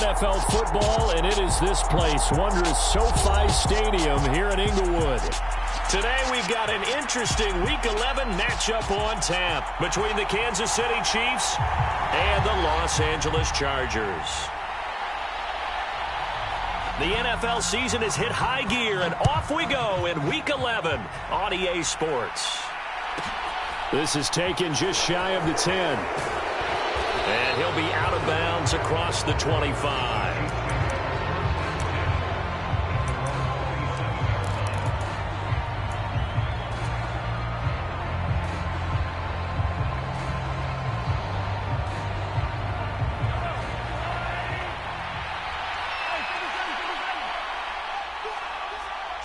NFL football, and it is this place, wondrous SoFi Stadium here in Inglewood. Today we've got an interesting Week 11 matchup on tap between the Kansas City Chiefs and the Los Angeles Chargers. The NFL season has hit high gear, and off we go in Week 11 on EA Sports. This is taken just shy of the 10. And he'll be out of bounds across the 25.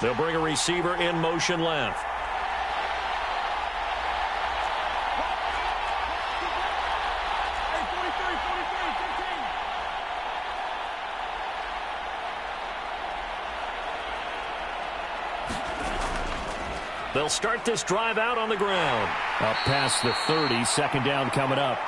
They'll bring a receiver in motion left. They'll start this drive out on the ground. Up past the 30, second down coming up.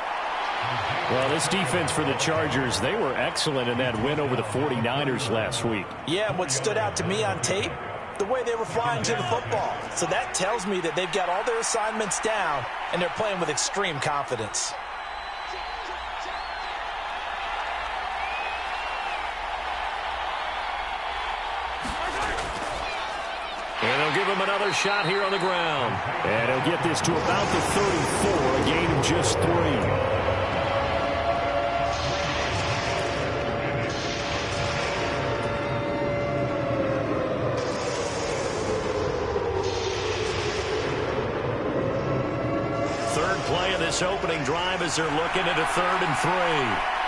Well, this defense for the Chargers, they were excellent in that win over the 49ers last week. Yeah, and what stood out to me on tape, the way they were flying to the football. So that tells me that they've got all their assignments down, and they're playing with extreme confidence. And they'll give him another shot here on the ground. And he'll get this to about the 34, a gain of just 3. Third play of this opening drive as they're looking at a 3rd and 3.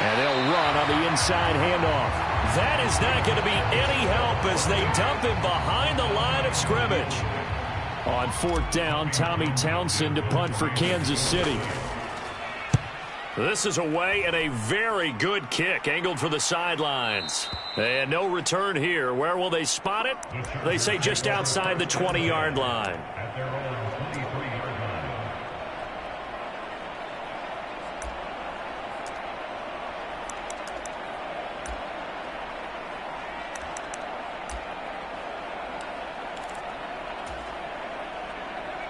And they'll run on the inside handoff. That is not going to be any help as they dump him behind the line of scrimmage. On 4th down, Tommy Townsend to punt for Kansas City. This is away and a very good kick angled for the sidelines. And no return here. Where will they spot it? They say just outside the 20-yard line.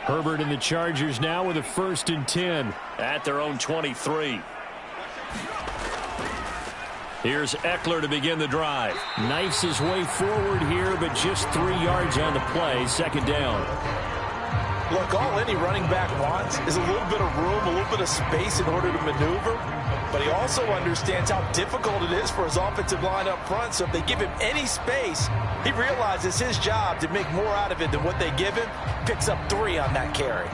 Herbert and the Chargers now with a 1st and 10 at their own 23. Here's Eckler to begin the drive. Knifes his way forward here, but just 3 yards on the play. Second down. Look, all any running back wants is a little bit of room, a little bit of space in order to maneuver. But he also understands how difficult it is for his offensive line up front. So if they give him any space, he realizes his job to make more out of it than what they give him. Picks up 3 on that carry.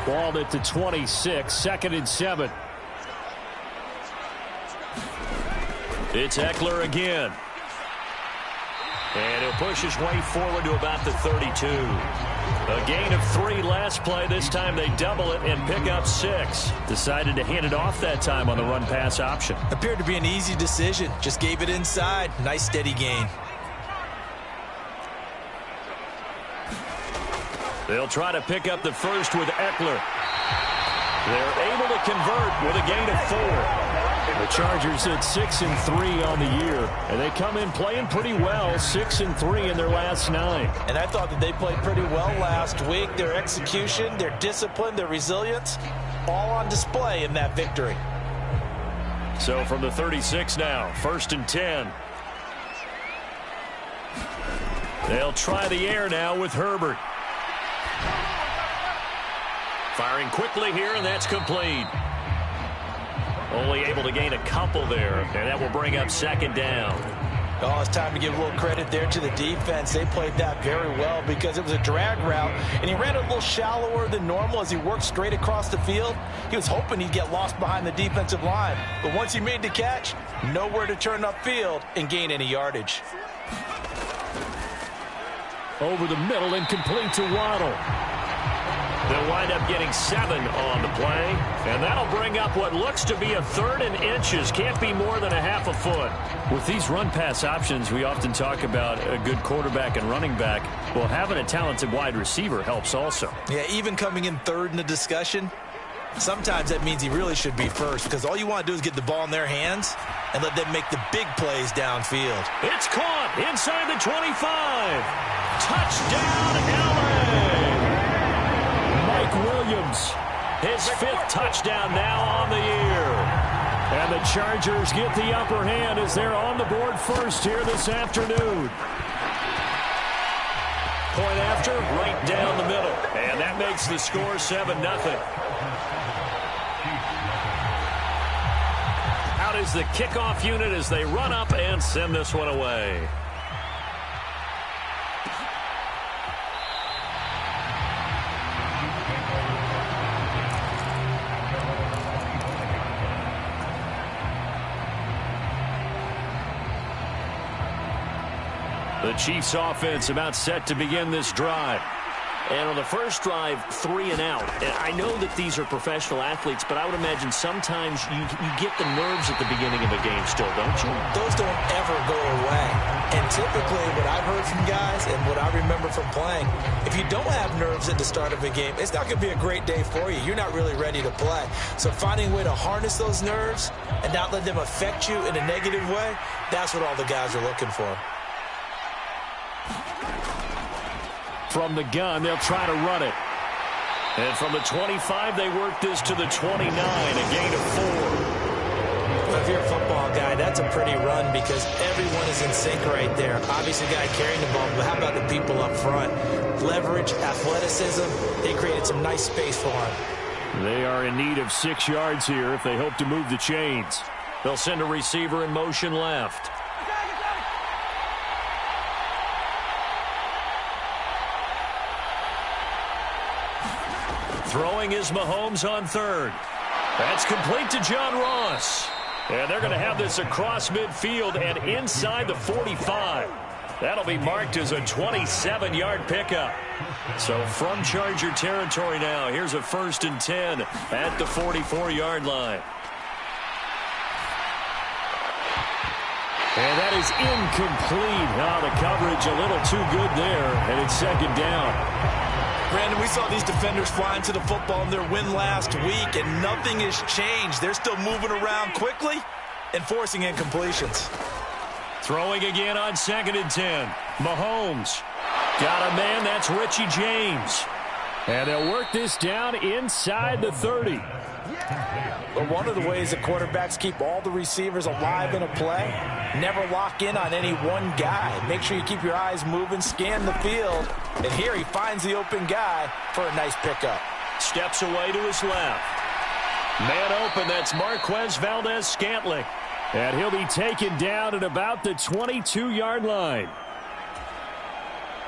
Balled at the 26, 2nd and 7. It's Eckler again. And he'll push his way forward to about the 32. A gain of 3 last play. This time they double it and pick up 6. Decided to hand it off that time on the run-pass option. Appeared to be an easy decision. Just gave it inside. Nice steady gain. They'll try to pick up the first with Eckler. They're able to convert with a gain of 4. The Chargers at 6-3 on the year, and they come in playing pretty well, 6-3 in their last 9. And I thought that they played pretty well last week. Their execution, their discipline, their resilience, all on display in that victory. So from the 36 now, 1st and 10. They'll try the air now with Herbert. Firing quickly here, and that's complete. Only able to gain a couple there, and that will bring up 2nd down. Oh, it's time to give a little credit there to the defense. They played that very well because it was a drag route, and he ran a little shallower than normal as he worked straight across the field. He was hoping he'd get lost behind the defensive line, but once he made the catch, nowhere to turn upfield and gain any yardage. Over the middle and complete to Waddle. They'll wind up getting 7 on the play, and that'll bring up what looks to be a 3rd and inches. Can't be more than a half a foot. With these run-pass options, we often talk about a good quarterback and running back. Well, having a talented wide receiver helps also. Yeah, even coming in 3rd in the discussion, sometimes that means he really should be first, because all you want to do is get the ball in their hands and let them make the big plays downfield. It's caught inside the 25. Touchdown, LA! Mike Williams, his 5th touchdown now on the year. And the Chargers get the upper hand as they're on the board first here this afternoon. Point after, right down the middle. And that makes the score 7-0. Out is the kickoff unit as they run up and send this one away. The Chiefs offense about set to begin this drive. And on the first drive, 3 and out. And I know that these are professional athletes, but I would imagine sometimes you get the nerves at the beginning of a game still, don't you? Those don't ever go away. And typically what I've heard from guys and what I remember from playing, if you don't have nerves at the start of a game, it's not going to be a great day for you. You're not really ready to play. So finding a way to harness those nerves and not let them affect you in a negative way, that's what all the guys are looking for. From the gun, they'll try to run it. And from the 25, they work this to the 29, a gain of 4. Well, if you're a football guy, that's a pretty run because everyone is in sync right there. Obviously, the guy carrying the ball, but how about the people up front? Leverage, athleticism, they created some nice space for him. They are in need of 6 yards here if they hope to move the chains. They'll send a receiver in motion left. Throwing is Mahomes on 3rd. That's complete to John Ross. And they're going to have this across midfield and inside the 45. That'll be marked as a 27-yard pickup. So from Charger territory now, here's a 1st and 10 at the 44-yard line. And that is incomplete. The coverage a little too good there, and it's 2nd down. Brandon, we saw these defenders flying to the football in their win last week, and nothing has changed. They're still moving around quickly and forcing incompletions. Throwing again on 2nd and 10. Mahomes. Got a man, that's Richie James. And they'll work this down inside the 30. But one of the ways that quarterbacks keep all the receivers alive in a play, never lock in on any one guy. Make sure you keep your eyes moving, scan the field. And here he finds the open guy for a nice pickup. Steps away to his left. Man open, that's Marquez Valdez-Scantling. And he'll be taken down at about the 22-yard line.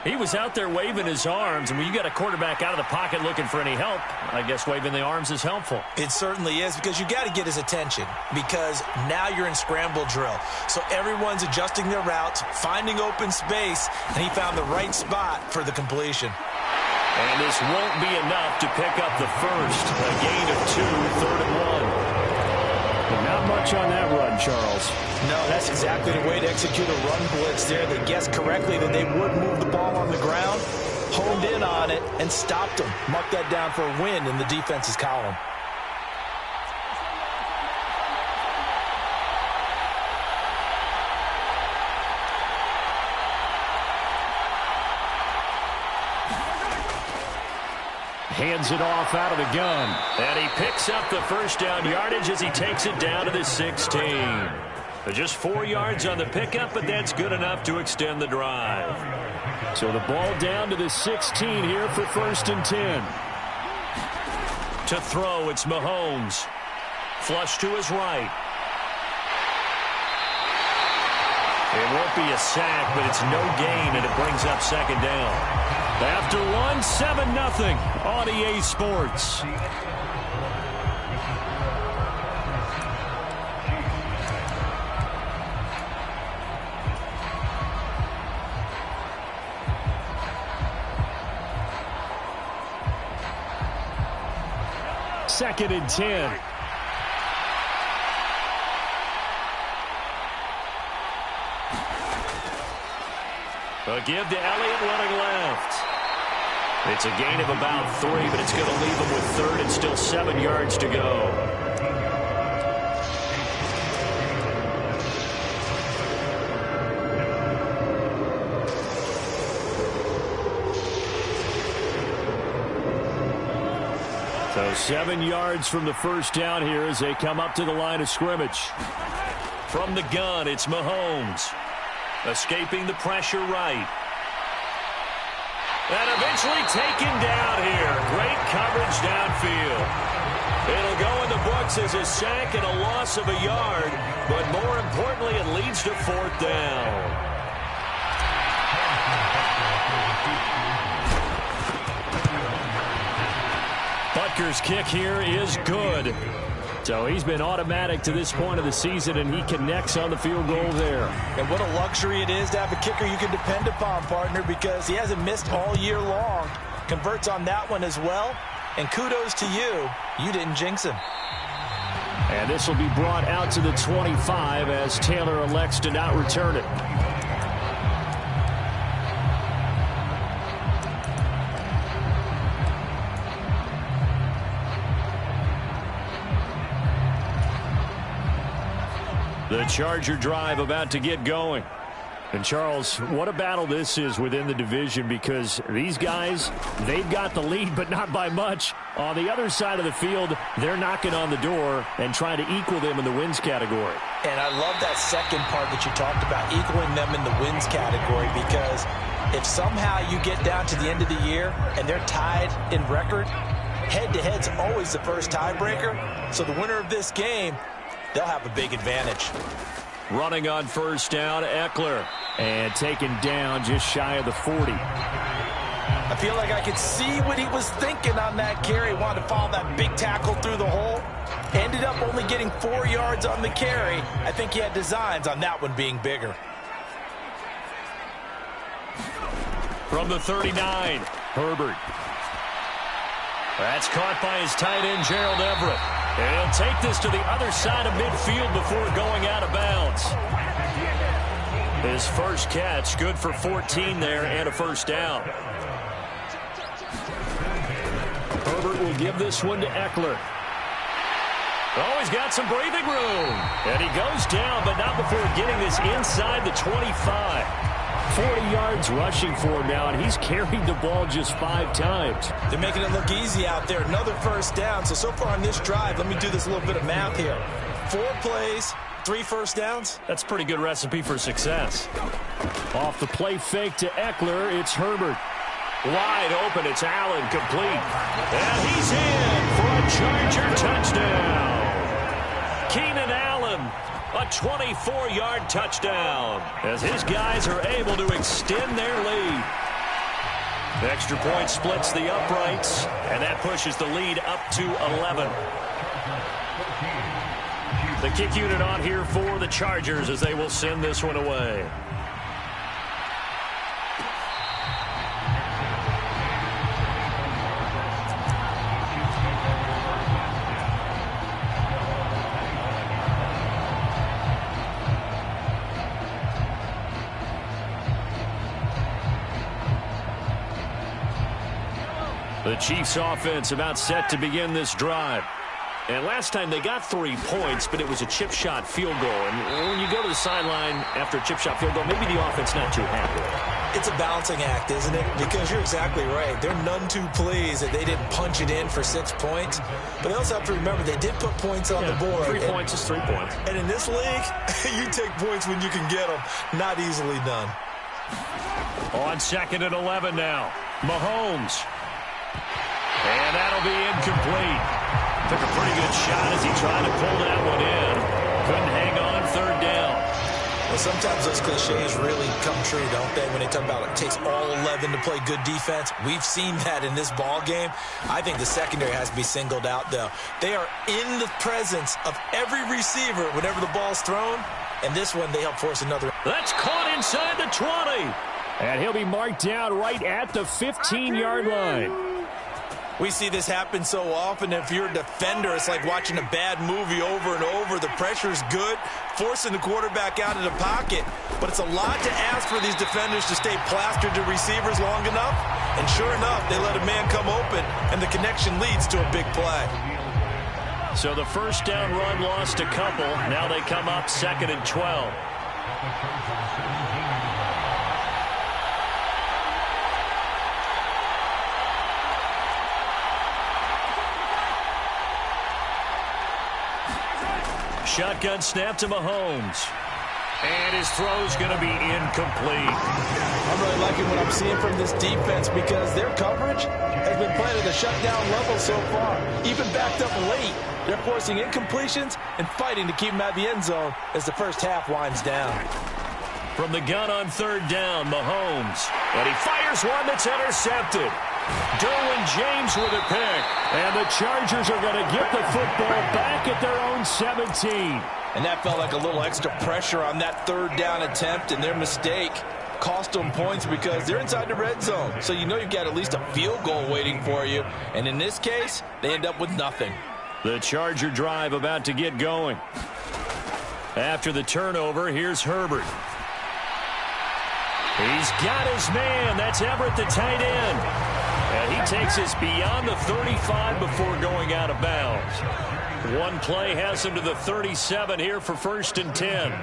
He was out there waving his arms, and when you got a quarterback out of the pocket looking for any help, I guess waving the arms is helpful. It certainly is, because you got to get his attention, because now you're in scramble drill. So everyone's adjusting their routes, finding open space, and he found the right spot for the completion. And this won't be enough to pick up the first. A gain of 2, 3rd and 1. Not much on that run, Charles. No, that's exactly the way to execute a run blitz there. They guessed correctly that they would move the ball on the ground, honed in on it, and stopped them. Mark that down for a win in the defense's column. Hands it off out of the gun. And he picks up the 1st down yardage as he takes it down to the 16. Just 4 yards on the pickup, but that's good enough to extend the drive. So the ball down to the 16 here for 1st and 10. To throw, it's Mahomes. Flush to his right. It won't be a sack, but it's no gain, and it brings up 2nd down. After one, 7-0 on EA Sports. 2nd and 10. A give to Elliott running left. It's a gain of about 3, but it's going to leave him with 3rd and still 7 yards to go. So 7 yards from the first down here as they come up to the line of scrimmage. From the gun, it's Mahomes. Escaping the pressure right. And eventually taken down here. Great coverage downfield. It'll go in the books as a sack and a loss of a yard. But more importantly, it leads to 4th down. Butker's kick here is good. So he's been automatic to this point of the season, and he connects on the field goal there. And what a luxury it is to have a kicker you can depend upon, partner, because he hasn't missed all year long. Converts on that one as well. And kudos to you. You didn't jinx him. And this will be brought out to the 25 as Taylor elects to not return it. The Charger drive about to get going. And, Charles, what a battle this is within the division, because these guys, they've got the lead, but not by much. On the other side of the field, they're knocking on the door and trying to equal them in the wins category. And I love that second part that you talked about, equaling them in the wins category, because if somehow you get down to the end of the year and they're tied in record, head-to-head's always the first tiebreaker. So the winner of this game, they'll have a big advantage. Running on first down, Eckler. And taken down just shy of the 40. I feel like I could see what he was thinking on that carry. Wanted to follow that big tackle through the hole. Ended up only getting 4 yards on the carry. I think he had designs on that one being bigger. From the 39, Herbert. That's caught by his tight end, Gerald Everett. And he'll take this to the other side of midfield before going out of bounds. His first catch, good for 14 there and a first down. Herbert will give this one to Eckler. Oh, he's got some breathing room. And he goes down, but not before getting this inside the 25. 40 yards rushing for him now, and he's carried the ball just 5 times. They're making it look easy out there. Another first down. So far on this drive, let me do this little bit of math here. 4 plays, 3 first downs. That's a pretty good recipe for success. Off the play fake to Eckler, it's Herbert. Wide open, it's Allen, complete. And he's in for a Charger touchdown. Keenan Allen, a 24-yard touchdown, as his guys are able to extend their lead. The extra point splits the uprights, and that pushes the lead up to 11. The kick unit on here for the Chargers as they will send this one away. The Chiefs offense about set to begin this drive. And last time they got 3 points, but it was a chip shot field goal. And when you go to the sideline after a chip shot field goal, maybe the offense not too happy. It's a balancing act, isn't it? Because you're exactly right. They're none too pleased that they didn't punch it in for 6 points. But they also have to remember they did put points on the board. 3 points is 3 points. And in this league, you take points when you can get them. Not easily done. On 2nd and 11 now. Mahomes. And that'll be incomplete. Took a pretty good shot as he tried to pull that one in. Couldn't hang on 3rd down. Well, sometimes those cliches really come true, don't they? When they talk about it takes all 11 to play good defense. We've seen that in this ball game. I think the secondary has to be singled out, though. They are in the presence of every receiver whenever the ball's thrown. And this one, they help force another. That's caught inside the 20. And he'll be marked down right at the 15-yard line. We see this happen so often. If you're a defender, it's like watching a bad movie over and over. The pressure's good, forcing the quarterback out of the pocket. But it's a lot to ask for these defenders to stay plastered to receivers long enough. And sure enough, they let a man come open, and the connection leads to a big play. So the first down run lost a couple. Now they come up 2nd and 12. Shotgun snap to Mahomes. And his throw's going to be incomplete. I'm really liking what I'm seeing from this defense because their coverage has been playing at a shutdown level so far. Even backed up late, they're forcing incompletions and fighting to keep them out of the end zone as the first half winds down. From the gun on 3rd down, Mahomes. And he fires one that's intercepted. Derwin James with a pick. And the Chargers are going to get the football back at their own 17. And that felt like a little extra pressure on that 3rd down attempt, and their mistake cost them points because they're inside the red zone. So you know you've got at least a field goal waiting for you. And in this case, they end up with nothing. The Charger drive about to get going. After the turnover, here's Herbert. He's got his man. That's Everett, the tight end. And he takes us beyond the 35 before going out of bounds. One play has him to the 37 here for 1st and 10.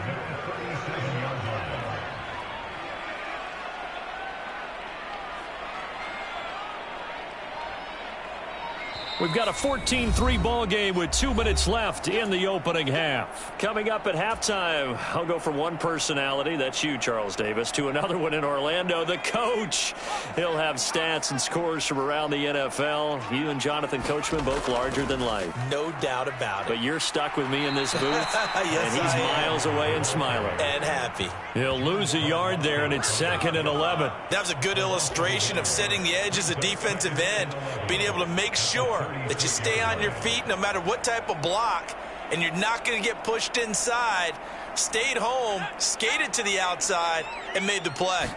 We've got a 14-3 ball game with 2 minutes left in the opening half. Coming up at halftime, I'll go from one personality, that's you, Charles Davis, to another one in Orlando, the coach. He'll have stats and scores from around the NFL. You and Jonathan Coachman both larger than life. No doubt about it. But you're stuck with me in this booth, yes, and he's miles away and smiling. And happy. He'll lose a yard there, and it's 2nd and 11. That was a good illustration of setting the edge as a defensive end, being able to make sure that you stay on your feet no matter what type of block, and you're not going to get pushed inside. Stayed home, skated to the outside, and made the play.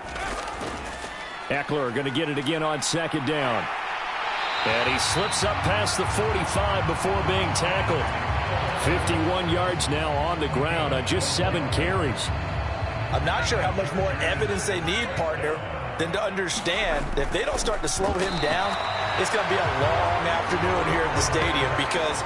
Eckler going to get it again on 2nd down. And he slips up past the 45 before being tackled. 51 yards now on the ground on just 7 carries. I'm not sure how much more evidence they need, partner, than to understand that if they don't start to slow him down, it's going to be a long afternoon here at the stadium because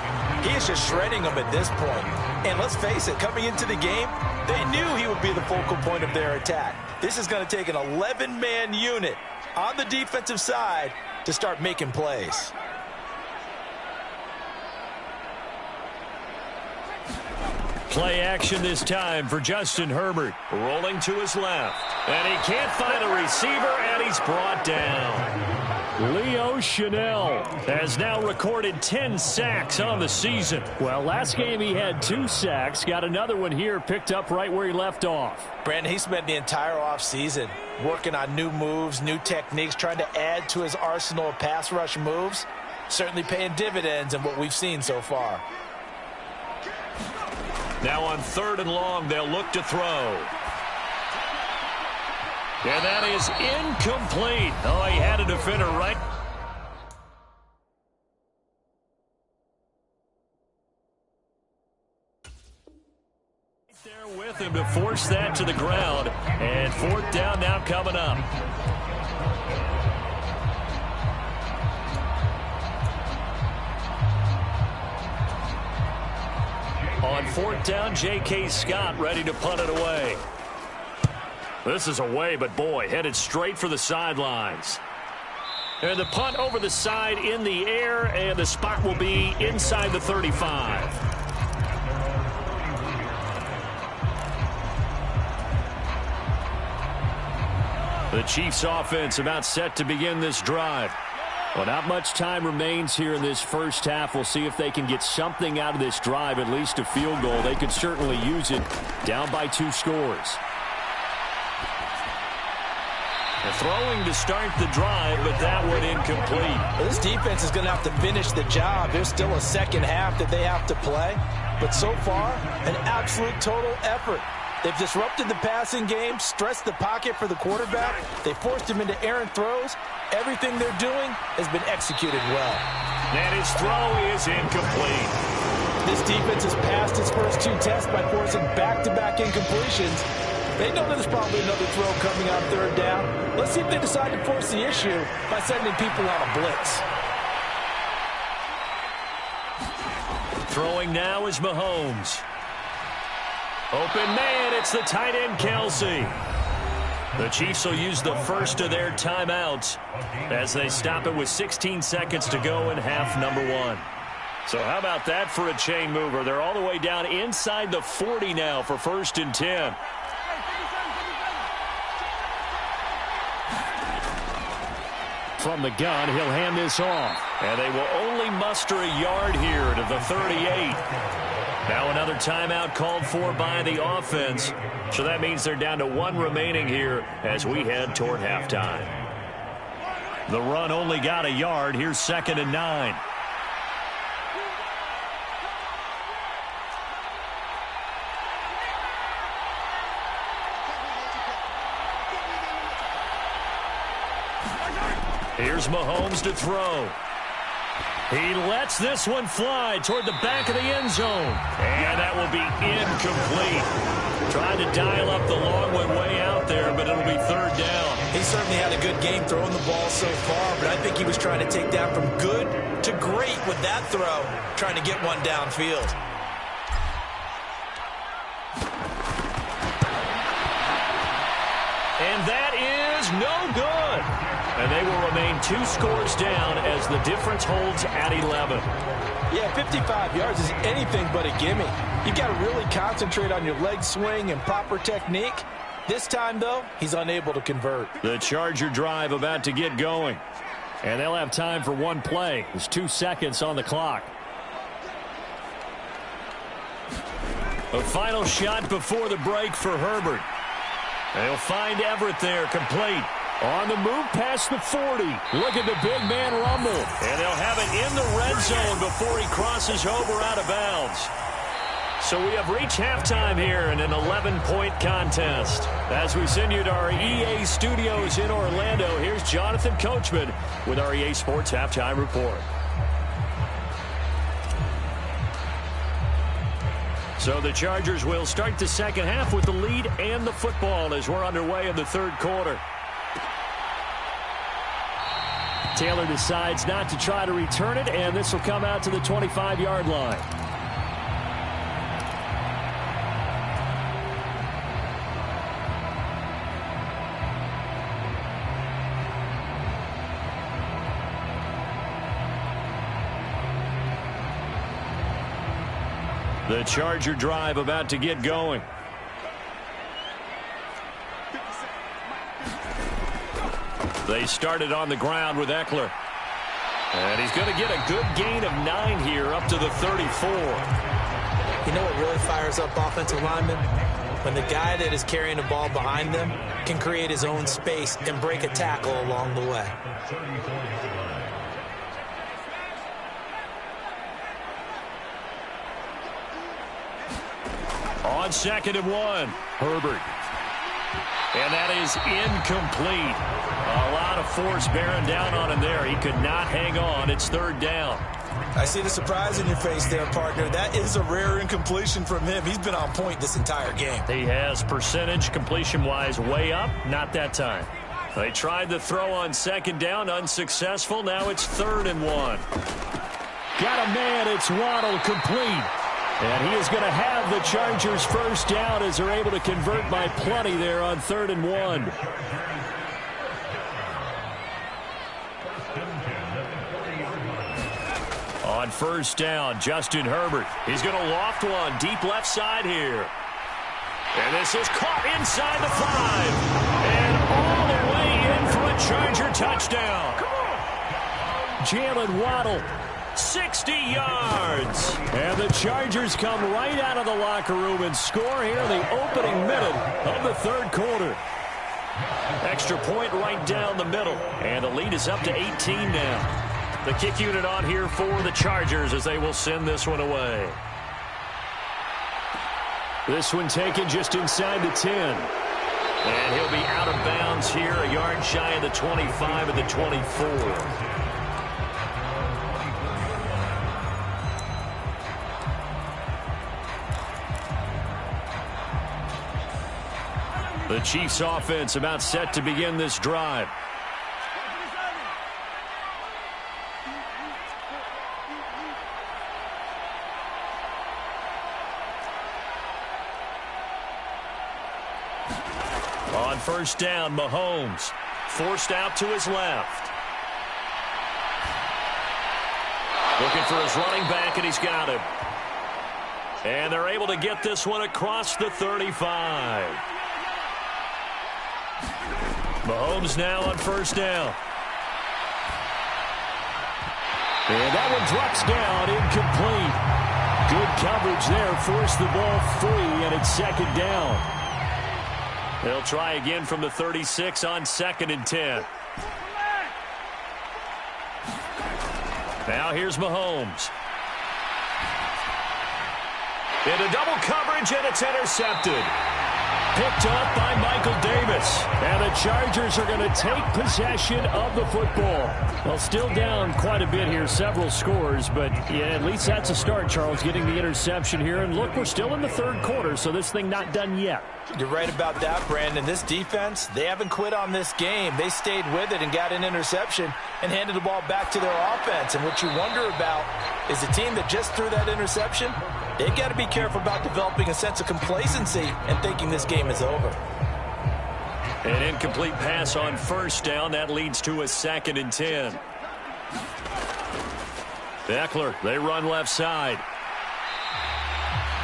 he is just shredding them at this point. And let's face it, coming into the game, they knew he would be the focal point of their attack. This is going to take an 11-man unit on the defensive side to start making plays. Play action this time for Justin Herbert. Rolling to his left. And he can't find a receiver, and he's brought down. Leo Chanel has now recorded 10 sacks on the season. Well, last game he had 2 sacks. Got another one here picked up right where he left off. Brandon, he spent the entire offseason working on new moves, new techniques, trying to add to his arsenal of pass rush moves. Certainly paying dividends in what we've seen so far. Now on 3rd and long, they'll look to throw. And that is incomplete. Oh, he had a defender right there with him to force that to the ground. And 4th down now coming up. On 4th down, J.K. Scott ready to punt it away. This is away, but boy, headed straight for the sidelines. And the punt over the side in the air, and the spot will be inside the 35. The Chiefs offense about set to begin this drive. Well, not much time remains here in this first half. We'll see if they can get something out of this drive, at least a field goal. They could certainly use it. Down by 2 scores. The throwing to start the drive, but that one incomplete. This defense is going to have to finish the job. There's still a second half that they have to play. But so far, an absolute total effort. They've disrupted the passing game, stressed the pocket for the quarterback. They forced him into errant throws. Everything they're doing has been executed well. And his throw is incomplete. This defense has passed its first 2 tests by forcing back-to-back incompletions. They know there's probably another throw coming on 3rd down. Let's see if they decide to force the issue by sending people on a blitz. Throwing now is Mahomes. Open man, it's the tight end Kelsey. The Chiefs will use the first of their timeouts as they stop it with 16 seconds to go in half number 1. So how about that for a chain mover? They're all the way down inside the 40 now for 1st and 10. From the gun, he'll hand this off. And they will only muster a yard here to the 38. Now another timeout called for by the offense. So that means they're down to 1 remaining here as we head toward halftime. The run only got a yard. Here's 2nd and 9. Here's Mahomes to throw. He lets this one fly toward the back of the end zone. And that will be incomplete. Trying to dial up the long one way out there, but it'll be 3rd down. He certainly had a good game throwing the ball so far, but I think he was trying to take down from good to great with that throw, trying to get one downfield. And that is no good. And they will remain 2 scores down as the difference holds at 11. Yeah, 55 yards is anything but a gimme. You've got to really concentrate on your leg swing and proper technique. This time, though, he's unable to convert. The Charger drive about to get going. And they'll have time for 1 play. There's 2 seconds on the clock. A final shot before the break for Herbert. They'll find Everett there, complete. On the move past the 40. Look at the big man rumble. And they'll have it in the red zone before he crosses over out of bounds. So we have reached halftime here in an 11-point contest. As we send you to our EA studios in Orlando, here's Jonathan Coachman with our EA Sports Halftime Report. So the Chargers will start the second half with the lead and the football as we're underway in the 3rd quarter. Taylor decides not to try to return it, and this will come out to the 25-yard line. The Charger drive about to get going. They started on the ground with Eckler. And he's going to get a good gain of 9 here up to the 34. You know what really fires up offensive linemen? When the guy that is carrying the ball behind them can create his own space and break a tackle along the way. On 2nd and 1, Herbert. And that is incomplete. A lot of force bearing down on him there. He could not hang on. It's 3rd down. I see the surprise in your face there, partner. That is a rare incompletion from him. He's been on point this entire game. He has percentage completion-wise way up. Not that time. They tried the throw on 2nd down. Unsuccessful. Now it's 3rd and 1. Got a man. It's Waddle, complete. And he is going to have the Chargers first down as they're able to convert by plenty there on 3rd and 1. On 1st down, Justin Herbert. He's going to loft one deep left side here. And this is caught inside the 5. And all the way in for a Charger touchdown. Jalen Waddle. 60 yards. And the Chargers come right out of the locker room and score here in the opening minute of the 3rd quarter. Extra point right down the middle. And the lead is up to 18 now. The kick unit on here for the Chargers as they will send this one away. This one taken just inside the 10. And he'll be out of bounds here, a yard shy of the 25 and the 24. The Chiefs offense about set to begin this drive. On first down, Mahomes forced out to his left. Looking for his running back, and he's got him. And they're able to get this one across the 35. Mahomes now on first down. And that one drops down, incomplete. Good coverage there, forced the ball free, and it's second down. They'll try again from the 36 on 2nd and 10. Now here's Mahomes. Into double coverage, and it's intercepted. Picked up by Michael Davis. And the Chargers are going to take possession of the football. Well, still down quite a bit here, several scores, but yeah, at least that's a start, Charles, getting the interception here. And look, we're still in the third quarter, so this thing not done yet. You're right about that, Brandon. This defense, they haven't quit on this game. They stayed with it and got an interception and handed the ball back to their offense. And what you wonder about is the team that just threw that interception, they've got to be careful about developing a sense of complacency and thinking this game is over. An incomplete pass on first down. That leads to a 2nd and 10. Eckler, they run left side.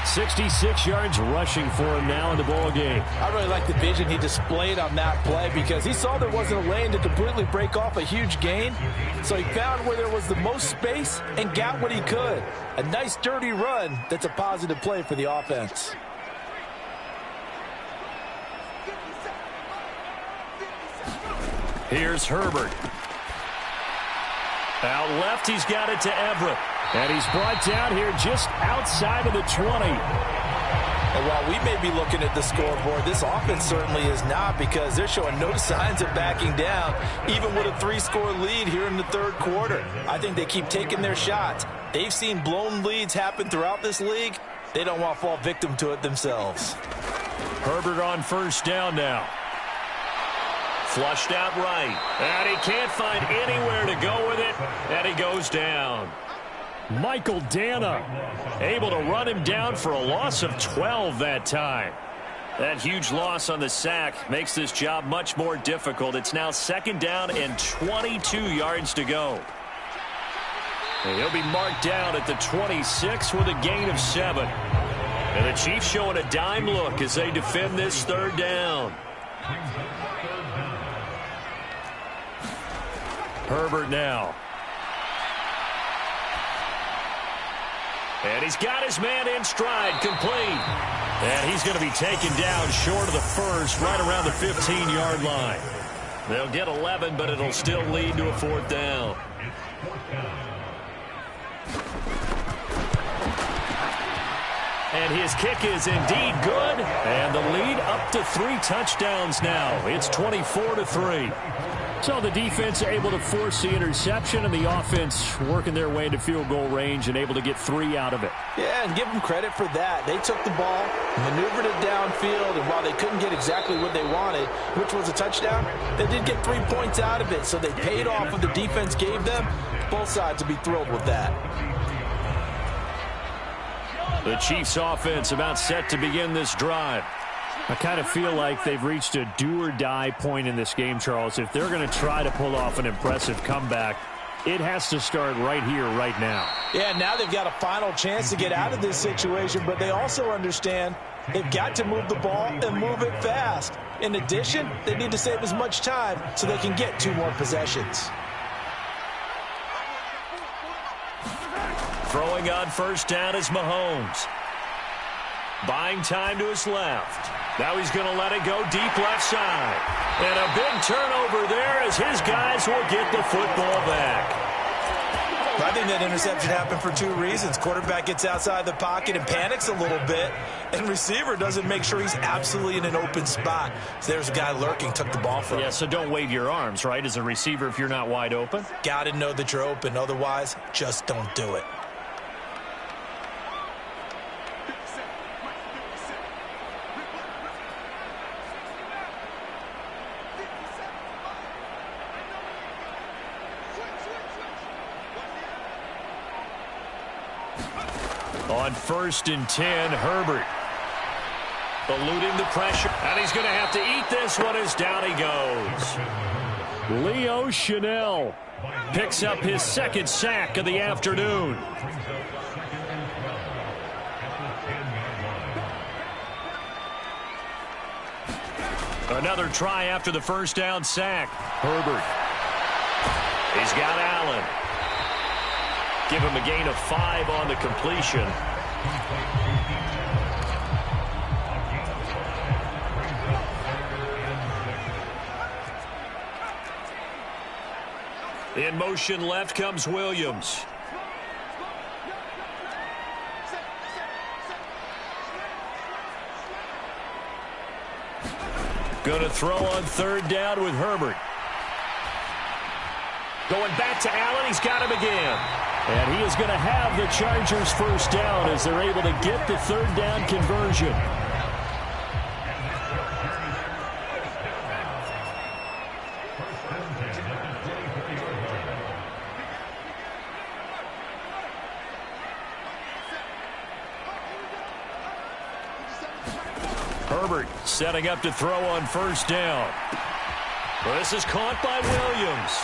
66 yards rushing for him now in the ball game. I really like the vision he displayed on that play because he saw there wasn't a lane to completely break off a huge gain. So he found where there was the most space and got what he could. A nice dirty run that's a positive play for the offense. Here's Herbert. Out left, he's got it to Everett. And he's brought down here just outside of the 20. And while we may be looking at the scoreboard, this offense certainly is not, because they're showing no signs of backing down, even with a 3-score lead here in the third quarter. I think they keep taking their shots. They've seen blown leads happen throughout this league. They don't want to fall victim to it themselves. Herbert on first down now. Flushed out right. And he can't find anywhere to go with it. And he goes down. Michael Dana able to run him down for a loss of 12 that time. That huge loss on the sack makes this job much more difficult. It's now 2nd down and 22 yards to go. And he'll be marked down at the 26 with a gain of 7. And the Chiefs showing a dime look as they defend this 3rd down. Herbert now. And he's got his man in stride, complete. And he's going to be taken down short of the first, right around the 15-yard line. They'll get 11, but it'll still lead to a 4th down. And his kick is indeed good. And the lead up to 3 touchdowns now. It's 24-3. So the defense able to force the interception, and the offense working their way into field goal range and able to get 3 out of it. Yeah, and give them credit for that. They took the ball, maneuvered it downfield, and while they couldn't get exactly what they wanted, which was a touchdown, they did get 3 points out of it. So they paid off what the defense gave them. Both sides will be thrilled with that. The Chiefs offense about set to begin this drive. I kind of feel like they've reached a do-or-die point in this game, Charles. If they're going to try to pull off an impressive comeback, it has to start right here, right now. Yeah, now they've got a final chance to get out of this situation, but they also understand they've got to move the ball and move it fast. In addition, they need to save as much time so they can get 2 more possessions. Throwing on first down is Mahomes. Buying time to his left. Now he's going to let it go deep left side. And a big turnover there as his guys will get the football back. I think that interception happened for two reasons. Quarterback gets outside the pocket and panics a little bit, and receiver doesn't make sure he's absolutely in an open spot. So there's a guy lurking, took the ball from him. Yeah, so don't wave your arms, right, as a receiver if you're not wide open? Got to know that you're open. Otherwise, just don't do it. On 1st and 10, Herbert eluding the pressure. And he's going to have to eat this one as down he goes. Leo Chanel picks up his second sack of the afternoon. Another try after the first down sack. Herbert. He's got Allen. Give him a gain of 5 on the completion. In motion left comes Williams. Going to throw on 3rd down with Herbert. Going back to Allen. He's got him again. And he is going to have the Chargers first down as they're able to get the 3rd down conversion. Herbert setting up to throw on 1st down. Well, this is caught by Williams.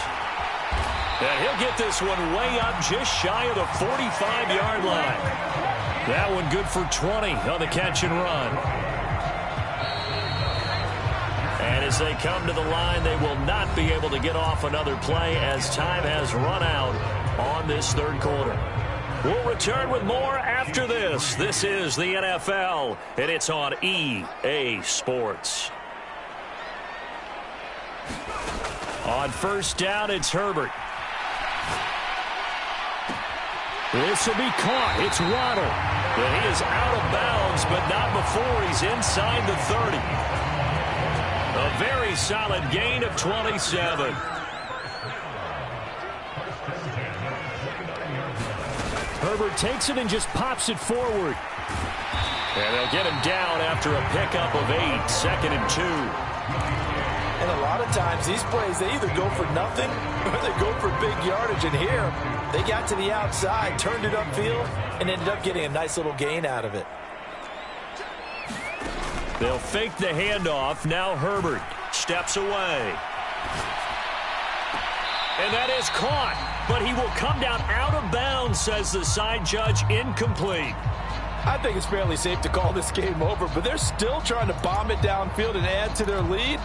And he'll get this one way up just shy of the 45-yard line. That one good for 20 on the catch and run. And as they come to the line, they will not be able to get off another play as time has run out on this 3rd quarter. We'll return with more after this. This is the NFL, and it's on EA Sports. On 1st down, it's Herbert. This will be caught. It's Waddle. But he is out of bounds, but not before he's inside the 30. A very solid gain of 27. Herbert takes it and just pops it forward. And they'll get him down after a pickup of 8, 2nd and 2. And a lot of times these plays, they either go for nothing or they go for big yardage. And here, they got to the outside, turned it upfield, and ended up getting a nice little gain out of it. They'll fake the handoff. Now Herbert steps away. And that is caught. But he will come down out of bounds, says the side judge. Incomplete. I think it's fairly safe to call this game over, but they're still trying to bomb it downfield and add to their lead.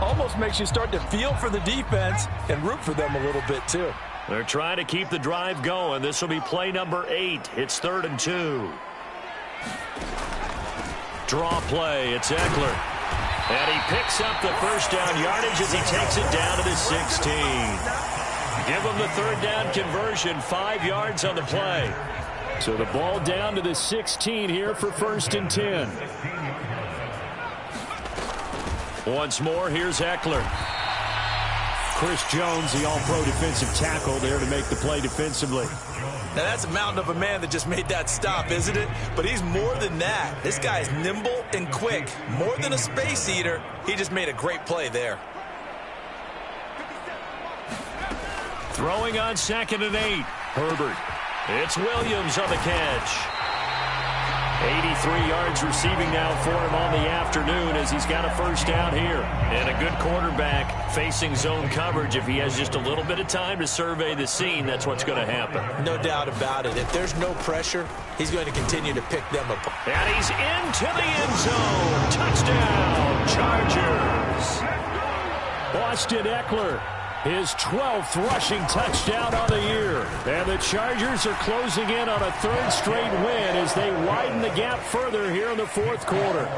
Almost makes you start to feel for the defense and root for them a little bit, too. They're trying to keep the drive going. This will be play number 8. It's 3rd and 2. Draw play. It's Eckler. And he picks up the first down yardage as he takes it down to the 16. Give him the 3rd down conversion. 5 yards on the play. So the ball down to the 16 here for 1st and 10. Once more, here's Eckler. Chris Jones, the all-pro defensive tackle, there to make the play defensively. Now, that's a mountain of a man that just made that stop, isn't it? But he's more than that. This guy is nimble and quick. More than a space eater. He just made a great play there. Throwing on 2nd and 8. Herbert. It's Williams on the catch. 83 yards receiving now for him on the afternoon as he's got a first down here. And a good quarterback facing zone coverage. If he has just a little bit of time to survey the scene, that's what's going to happen. No doubt about it. If there's no pressure, he's going to continue to pick them apart. And he's into the end zone. Touchdown, Chargers. Austin Eckler. His 12th rushing touchdown on the year. And the Chargers are closing in on a 3rd straight win as they widen the gap further here in the 4th quarter.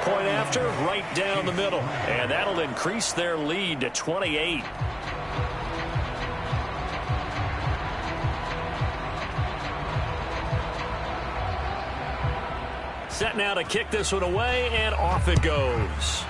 Point after, right down the middle. And that'll increase their lead to 28. Set now to kick this one away, and off it goes.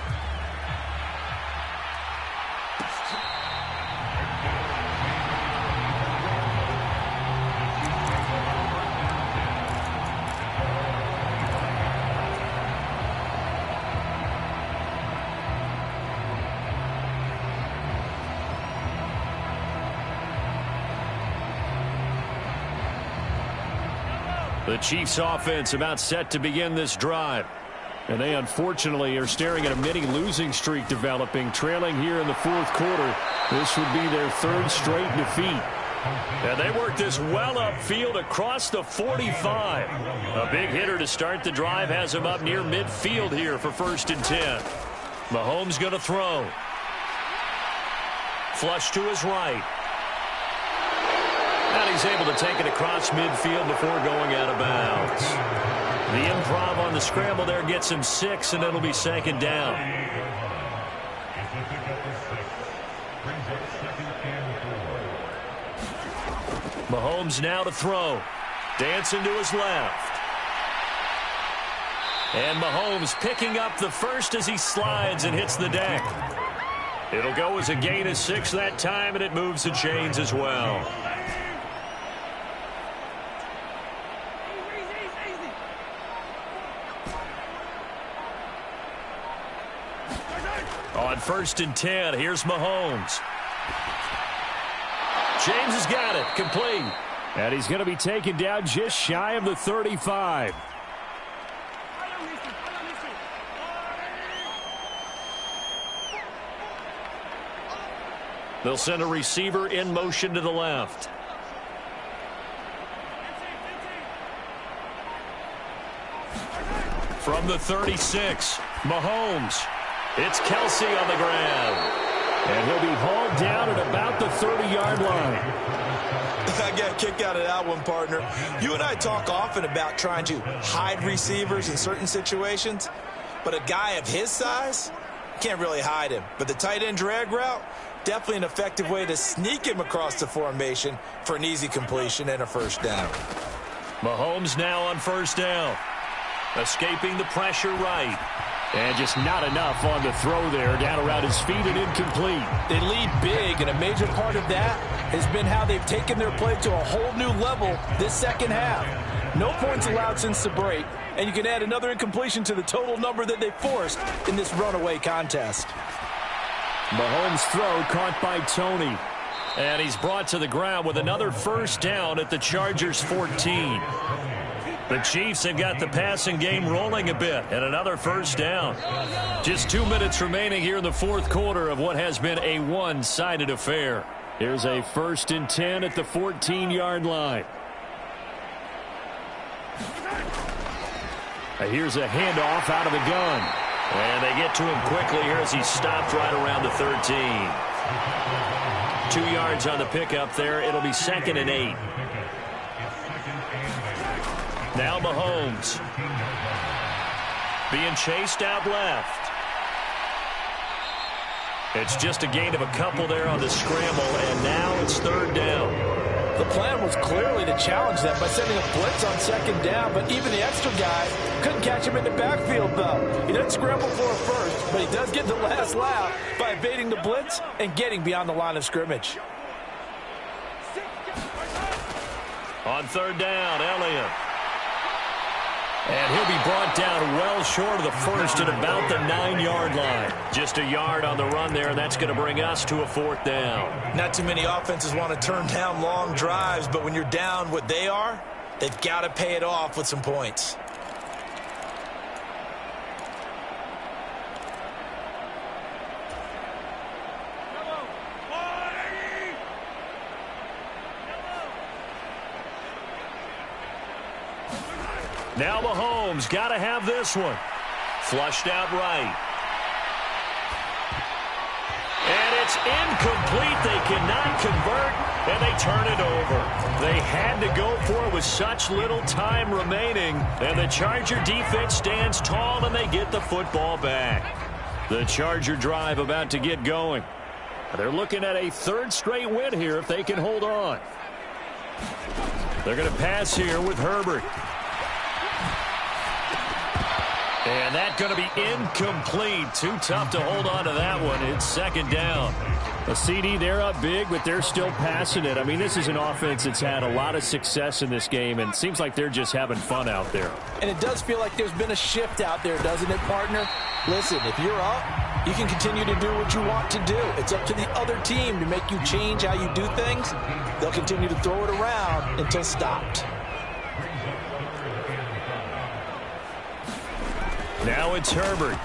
The Chiefs offense about set to begin this drive. And they unfortunately are staring at a mini losing streak developing, trailing here in the fourth quarter. This would be their third straight defeat. And they work this well upfield across the 45. A big hitter to start the drive has him up near midfield here for 1st and 10. Mahomes going to throw. Flush to his right. And he's able to take it across midfield before going out of bounds. The improv on the scramble there gets him 6, and it'll be 2nd down. Mahomes now to throw. Dancing to his left. And Mahomes picking up the first as he slides and hits the deck. It'll go as a gain of 6 that time, and it moves the chains as well. On 1st and 10, here's Mahomes. James has got it, complete. And he's going to be taken down just shy of the 35. They'll send a receiver in motion to the left. From the 36, Mahomes. It's Kelsey on the ground. And he'll be hauled down at about the 30-yard line. I got a kick out of that one, partner. You and I talk often about trying to hide receivers in certain situations, but a guy of his size can't really hide him. But the tight end drag route, definitely an effective way to sneak him across the formation for an easy completion and a 1st down. Mahomes now on 1st down. Escaping the pressure right. And just not enough on the throw there. Down around his feet and incomplete. They lead big, and a major part of that has been how they've taken their play to a whole new level this second half. No points allowed since the break, and you can add another incompletion to the total number that they forced in this runaway contest. Mahomes' throw caught by Tony. And he's brought to the ground with another 1st down at the Chargers' 14. The Chiefs have got the passing game rolling a bit, and another 1st down. Just 2 minutes remaining here in the fourth quarter of what has been a one-sided affair. Here's a 1st and 10 at the 14-yard line. Here's a handoff out of the gun. And they get to him quickly here as he stopped right around the 13. 2 yards on the pickup there. It'll be 2nd and 8. Now Mahomes being chased out left. It's just a gain of a couple there on the scramble, and now it's 3rd down. The plan was clearly to challenge them by sending a blitz on 2nd down, but even the extra guy couldn't catch him in the backfield, though. He doesn't scramble for a first, but he does get the last laugh by evading the blitz and getting beyond the line of scrimmage. On 3rd down, Elliott. And he'll be brought down well short of the first at about the 9-yard line. Just a yard on the run there, and that's going to bring us to a 4th down. Not too many offenses want to turn down long drives, but when you're down what they are, they've got to pay it off with some points. Now Mahomes got to have this one. Flushed out right. And it's incomplete. They cannot convert, and they turn it over. They had to go for it with such little time remaining, and the Charger defense stands tall, and they get the football back. The Charger drive about to get going. They're looking at a 3rd straight win here if they can hold on. They're going to pass here with Herbert. And that's going to be incomplete. Too tough to hold on to that one. It's second down. A CD, they're up big, but they're still passing it. I mean, this is an offense that's had a lot of success in this game, and it seems like they're just having fun out there. And it does feel like there's been a shift out there, doesn't it, partner? Listen, if you're up, you can continue to do what you want to do. It's up to the other team to make you change how you do things. They'll continue to throw it around until stopped. Now it's Herbert.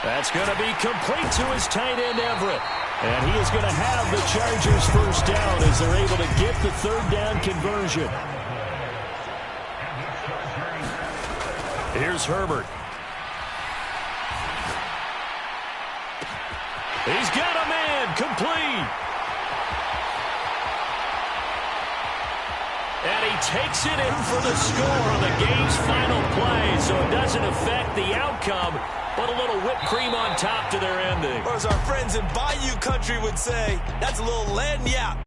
That's going to be complete to his tight end, Everett. And he is going to have the Chargers first down as they're able to get the third down conversion. Here's Herbert. He's got a man, complete. And he takes it in for the score on the game's final play, so it doesn't affect the outcome, but a little whipped cream on top to their ending. Or as our friends in Bayou Country would say, that's a little lagniappe.